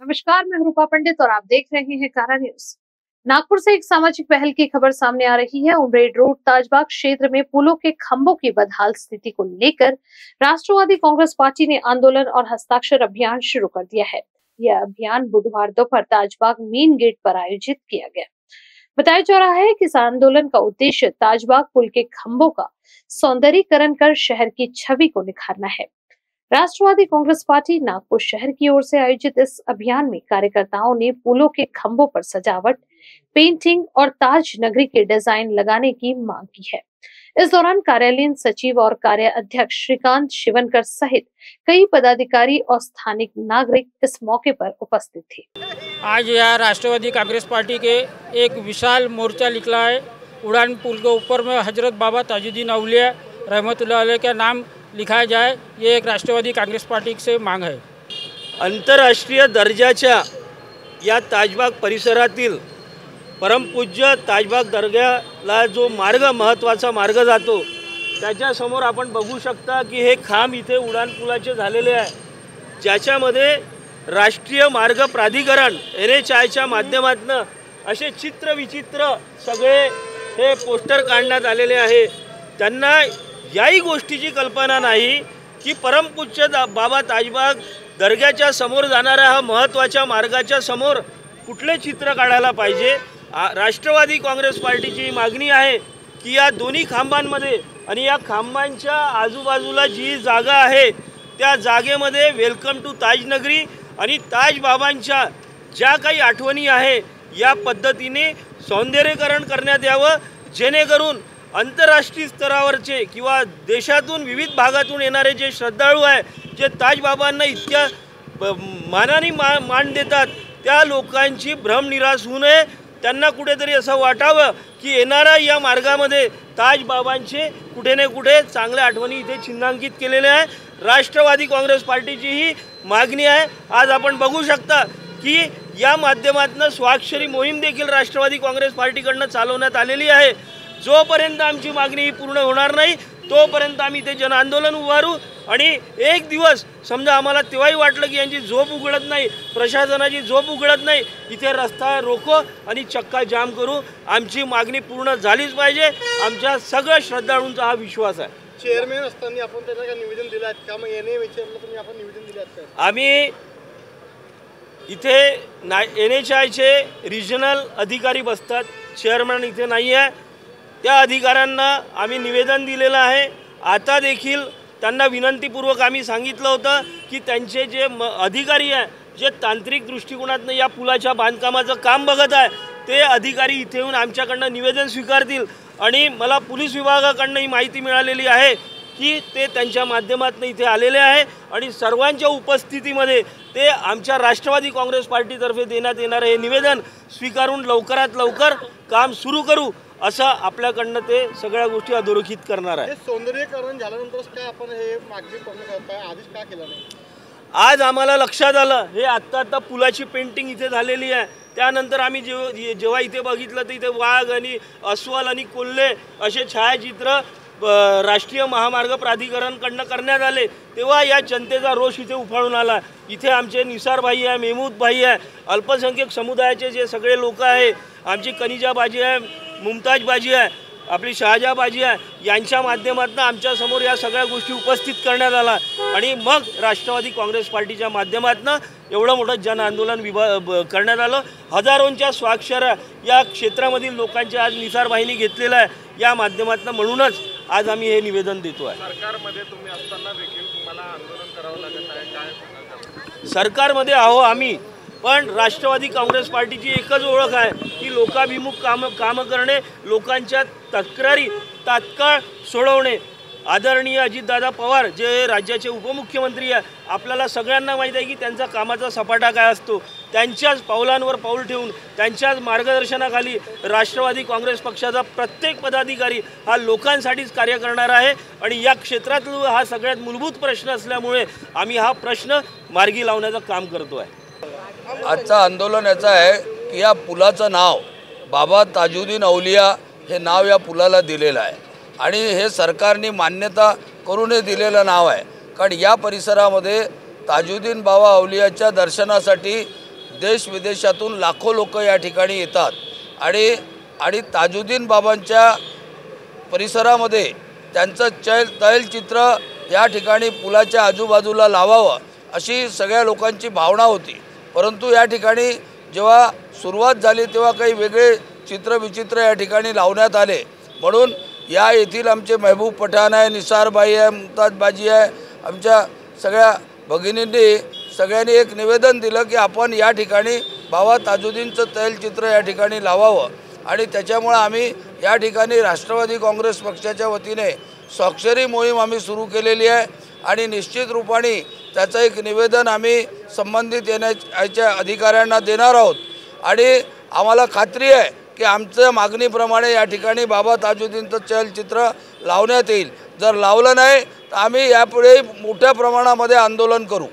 नमस्कार, मैं रूपा पंडित और आप देख रहे हैं कारा न्यूज। नागपुर से एक सामाजिक पहल की खबर सामने आ रही है। उमरेड रोड ताजबाग क्षेत्र में पुलों के खंभों की बदहाल स्थिति को लेकर राष्ट्रवादी कांग्रेस पार्टी ने आंदोलन और हस्ताक्षर अभियान शुरू कर दिया है। यह अभियान बुधवार दोपहर ताजबाग मेन गेट पर आयोजित किया गया। बताया जा रहा है कि इस आंदोलन का उद्देश्य ताजबाग पुल के खंभों का सौंदर्यीकरण कर शहर की छवि को निखारना है। राष्ट्रवादी कांग्रेस पार्टी नागपुर शहर की ओर से आयोजित इस अभियान में कार्यकर्ताओं ने पुलों के खंभों पर सजावट, पेंटिंग और ताज नगरी के डिजाइन लगाने की मांग की है। इस दौरान कार्यालयीन सचिव और कार्य अध्यक्ष श्रीकांत शिवनकर सहित कई पदाधिकारी और स्थानिक नागरिक इस मौके पर उपस्थित थे। आज यहाँ राष्ट्रवादी कांग्रेस पार्टी के एक विशाल मोर्चा निकला है। उड़ान पुल के ऊपर में हजरत बाबा ताजुद्दीन औलिया रहमतुल्लाह अलैह का नाम लिखाया जाए, ये एक राष्ट्रवादी कांग्रेस पार्टी से मांग है। आंतरराष्ट्रीय दर्जाच्या या ताजबाग परिसरातील परमपूज्य ताजबाग दर्ग्याला जो महत्त्वाचा मार्ग जातो त्याच्यासमोर आपण बघू शकता की हे खांब इथे उड्डाण पुलाचे झालेले आहे, ज्याच्यामध्ये राष्ट्रीय मार्ग प्राधिकरण NHAIच्या माध्यमातून असे चित्रविचित्र सगळे हे पोस्टर काढण्यात आलेले आहे। त्यांना याही गोष्टीची कल्पना नाही की परमपूज्य बाबा ताजबाग दर्ग्याच्या समोर जाणाऱ्या हा महत्त्वाच्या मार्गाच्या समोर कुठले चित्र काढायला पाहिजे। राष्ट्रवादी काँग्रेस पार्टीची मागणी आहे की या दोन्ही खांबांमध्ये आणि या खांबांच्या आजूबाजूला जी जागा आहे त्या जागेमध्ये वेलकम टू ताजनगरी आणि ताज बाबांच्या ज्या काही आठवणी आहे या पद्धतीने सौंदर्यीकरण करण्यात यावं, जेणेकरून आंतरराष्ट्रीय स्तरावरचे किंवा देशातून विविध भागातून येणारे जे श्रद्धाळू आहे, जे ताजबाबांना इतक्या मानाने मान देतात, त्या लोकांची भ्रमनिरास होऊ नये। त्यांना कुठेतरी असं वाटावं की येणाऱ्या या मार्गामध्ये ताजबाबांचे कुठे ना कुठे चांगल्या आठवणी इथे चिन्हांकित केलेले आहे। राष्ट्रवादी काँग्रेस पार्टीची ही मागणी आहे। आज आपण बघू शकता की या माध्यमातून स्वाक्षरी मोहीम देखील राष्ट्रवादी काँग्रेस पार्टीकडून चालवण्यात आलेली आहे। जोपर्यंत आमची मागणी ही पूर्ण होणार नाही तोपर्यंत आम्ही ते जन आंदोलन उभारू आणि एक दिवस समजा आम्हाला तेव्हाही वाटलं की यांची झोप उघडत नाही, प्रशासनाची झोप उघडत नाही, इथे रस्ता रोको आणि चक्का जाम करू। आमची मागणी पूर्ण झालीच पाहिजे, आमच्या सगळ्या श्रद्धाळूंचा हा विश्वास आहे। चेअरमॅन असताना आपण त्यांना काय निवेदन दिलं आहे का? मग याने विचारलं तुम्ही आपण निवेदन दिलं आहे का? आम्ही इथे NHAIचे रिजनल अधिकारी बसतात, चेअरमॅन इथे नाही आहे, त्या अधिकाऱ्यांना आम्ही निवेदन दिलेलं आहे। आता देखील त्यांना विनंतीपूर्वक आम्ही सांगितलं होतं की त्यांचे जे अधिकारी आहे, जे तांत्रिक दृष्टिकोनातून या पुलाच्या बांधकामाचं काम बघत आहे, ते अधिकारी इथे येऊन आमच्याकडनं निवेदन स्वीकारतील आणि मला पोलीस विभागाकडनं ही माहिती मिळालेली आहे की ते त्यांच्या माध्यमातून इथे आलेले आहे आणि सर्वांच्या उपस्थितीमध्ये ते आमच्या राष्ट्रवादी काँग्रेस पार्टीतर्फे देण्यात येणारे हे निवेदन स्वीकारून लवकरात लवकर काम सुरू करू असं आपल्याकडनं ते सगळ्या गोष्टी अधोरेखित करणार आहे। सौंदर्यीकरण झाल्यानंतरच काय आपण हे मागणी पूर्ण करताय, आधीच का केलं नाही? आज आम्हाला लक्षात आलं, हे आत्ता पुलाची पेंटिंग इथे झालेली आहे, त्यानंतर आम्ही जेव्हा इथे बघितलं तर इथे वाघ आणि अस्वल आणि कोल्हे असे छायाचित्र राष्ट्रीय महामार्ग प्राधिकरणकडनं करण्यात आले, तेव्हा या जनतेचा रोष इथे उफाळून आला। इथे आमचे निसार भाई आहे, मेहमूद भाई आहे, अल्पसंख्याक समुदायाचे जे सगळे लोक आहे, आमची कनिजा बाजी आहे, मुमताज बाजी आहे, आपली शहाजा बाजी आहे, यांच्या माध्यमातून आमच्यासमोर या सगळ्या गोष्टी उपस्थित करण्यात आला आणि मग राष्ट्रवादी काँग्रेस पार्टीच्या माध्यमातून एवढं मोठं जन आंदोलन करण्यात आलं। हजारोंच्या स्वाक्षऱ्या या क्षेत्रामधील लोकांच्या आज निसार भाईंनी घेतलेलं आहे, या माध्यमातून म्हणूनच आज आम्ही हे निवेदन देतो आहे। सरकारमध्ये तुम्ही असताना देखील तुम्हाला आंदोलन करावं लागत आहे, काय सरकारमध्ये आहो आम्ही, पण राष्ट्रवादी काँग्रेस पार्टीची एकच ओळख आहे की लोकाभिमुख काम करणे, लोकांच्या तक्रारी तात्काळ सोडवणे। आदरणीय अजितदादा पवार जे राज्याचे उपमुख्यमंत्री आहे, आपल्याला सगळ्यांना माहीत आहे की त्यांचा कामाचा सपाटा काय असतो। त्यांच्याच पावलांवर पाऊल ठेवून त्यांच्याच मार्गदर्शनाखाली राष्ट्रवादी काँग्रेस पक्षाचा प्रत्येक पदाधिकारी हा लोकांसाठीच कार्य करणार आहे आणि या क्षेत्रातला हा सगळ्यात मूलभूत प्रश्न असल्यामुळे आम्ही हा प्रश्न मार्गी लावण्याचं काम करतो आहे। आजचं आंदोलन याचं आहे की या पुलाचं नाव बाबा ताजुद्दीन औलिया हे नाव या पुलाला दिलेलं आहे आणि हे सरकारने मान्यता करून हे दिलेलं नाव आहे, कारण या परिसरामध्ये ताजुद्दीन बाबा औलियाच्या दर्शनासाठी देश विदेशातून लाखो लोक या ठिकाणी येतात आणि ताजुद्दीन बाबांच्या परिसरामध्ये त्यांचं तैलचित्र या ठिकाणी पुलाच्या आजूबाजूला लावावं अशी सगळ्या लोकांची भावना होती। परंतु या ठिकाणी जेव्हा सुरुवात झाली तेव्हा काही वेगळे चित्रविचित्र या ठिकाणी लावण्यात आले। म्हणून या येथील आमचे महबूब पठाण आहे, निसारबाई आहे, मुमताज बाजी आहे, आमच्या सगळ्या भगिनींनी सगळ्यांनी एक निवेदन दिलं की आपण या ठिकाणी बाबा ताजुद्दीनचं तैलचित्र या ठिकाणी लावावं आणि त्याच्यामुळे आम्ही या ठिकाणी राष्ट्रवादी काँग्रेस पक्षाच्या वतीने स्वाक्षरी मोहीम आम्ही सुरू केलेली आहे आणि निश्चित रूपाने त्याचं एक निवेदन आम्ही संबंधित येण्याच्या अधिकाऱ्यांना देणार आहोत आणि आम्हाला खात्री आहे की आमच्या मागणीप्रमाणे या ठिकाणी बाबा ताजुद्दीनचं तैलचित्र लावण्यात येईल। जर लावलं नाही तर आम्ही यापुढे मोठ्या प्रमाणामध्ये आंदोलन करू।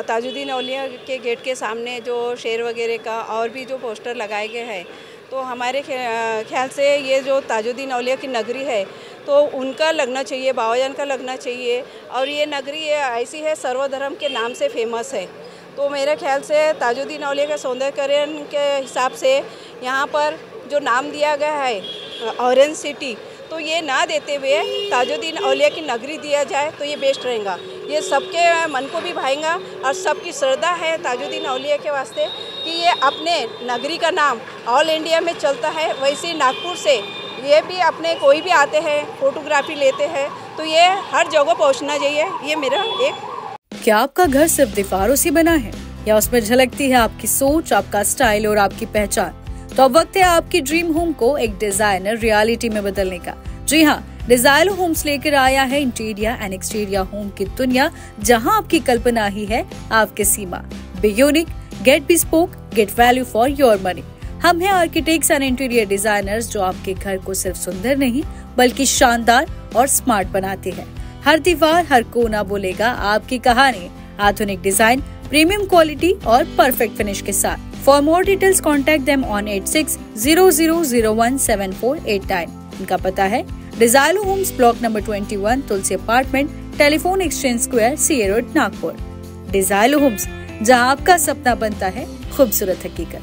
ताजुद्दीन औलिया के गेट के सामने जो शेर वगैरह का और भी जो पोस्टर लगाए गए हैं, तो हमारे ख्याल से ये जो ताजुद्दीन औलिया की नगरी है तो उनका लगना चाहिए, बाबाजान का लगना चाहिए। और ये नगरी ऐसी है सर्वधर्म के नाम से फेमस है। तो मेरे ख्याल से ताजुद्दीन औलिया के सौंदर्यकरण के हिसाब से यहाँ पर जो नाम दिया गया है ऑरेंज सिटी, तो ये ना देते हुए ताजुद्दीन औलिया की नगरी दिया जाए तो ये बेस्ट रहेगा। ये सबके मन को भी भाएगा और सबकी श्रद्धा है ताजुद्दीन औलिया के वास्ते कि ये अपने नगरी का नाम ऑल इंडिया में चलता है। वैसे ही नागपुर से ये भी अपने कोई भी आते हैं फोटोग्राफी लेते हैं तो ये हर जगह पहुंचना चाहिए। ये मेरा एक। क्या आपका घर सिर्फ दीवारों से बना है या उसमें झलकती है आपकी सोच, आपका स्टाइल और आपकी पहचान? तो अब वक्त है आपकी ड्रीम होम को एक डिजाइनर रियलिटी में बदलने का। जी हाँ, डिजाइलो होम्स लेकर आया है इंटीरियर एंड एक्सटीरियर होम की दुनिया, जहां आपकी कल्पना ही है आपकी सीमा। Be unique, get bespoke, get value for your money. हम हैं आर्किटेक्ट्स एंड इंटीरियर डिजाइनर्स जो आपके घर को सिर्फ सुंदर नहीं बल्कि शानदार और स्मार्ट बनाते हैं। हर दीवार, हर कोना बोलेगा आपकी कहानी। आधुनिक डिजाइन, प्रीमियम क्वालिटी और परफेक्ट फिनिश के साथ। For more details contact them on 8600017489। इनका पता है डिजाइलो homes, block number 21, Tulsi apartment, telephone exchange square, CA road, Nagpur. डिजाइलो होम्स, जहां आपका सपना बनता है खूबसूरत हकीकत।